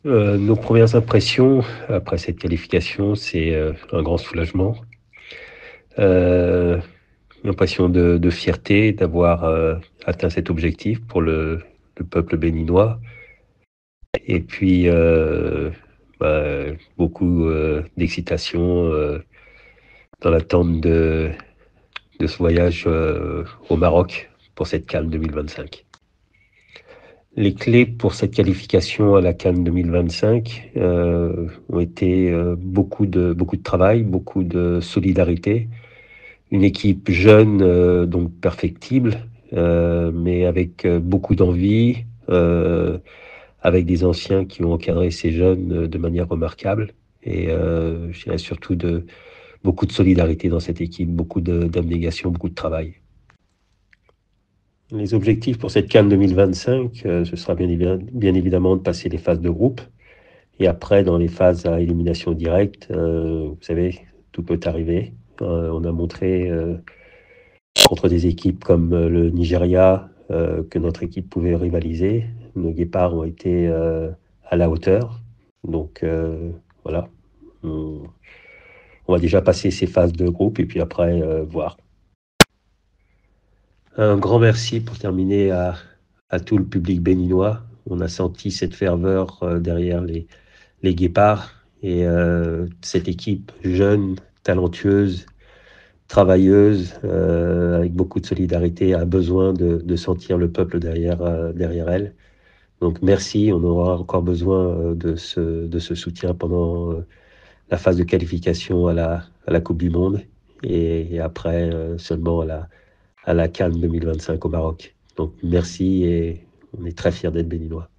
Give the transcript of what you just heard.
Nos premières impressions après cette qualification, c'est un grand soulagement, euh, une impression de fierté d'avoir atteint cet objectif pour le peuple béninois. Et puis, beaucoup d'excitation dans l'attente de ce voyage au Maroc pour cette CAN 2025. Les clés pour cette qualification à la CAN 2025 ont été beaucoup de travail, beaucoup de solidarité, une équipe jeune, donc perfectible, mais avec beaucoup d'envie, avec des anciens qui ont encadré ces jeunes de manière remarquable. Et je dirais surtout beaucoup de solidarité dans cette équipe, d'abnégation, beaucoup de travail. Les objectifs pour cette CAN 2025, ce sera bien évidemment de passer les phases de groupe. Et après, dans les phases à élimination directe, vous savez, tout peut arriver. On a montré contre des équipes comme le Nigeria que notre équipe pouvait rivaliser. Nos Guépards ont été à la hauteur. Donc voilà, on, on va déjà passer ces phases de groupe et puis après voir. Un grand merci pour terminer à tout le public béninois. On a senti cette ferveur derrière les Guépards et cette équipe jeune, talentueuse, travailleuse, avec beaucoup de solidarité, a besoin de sentir le peuple derrière elle. Donc merci, on aura encore besoin de ce soutien pendant la phase de qualification à la Coupe du Monde et après seulement à la CAN 2025 au Maroc. Donc merci et on est très fiers d'être béninois.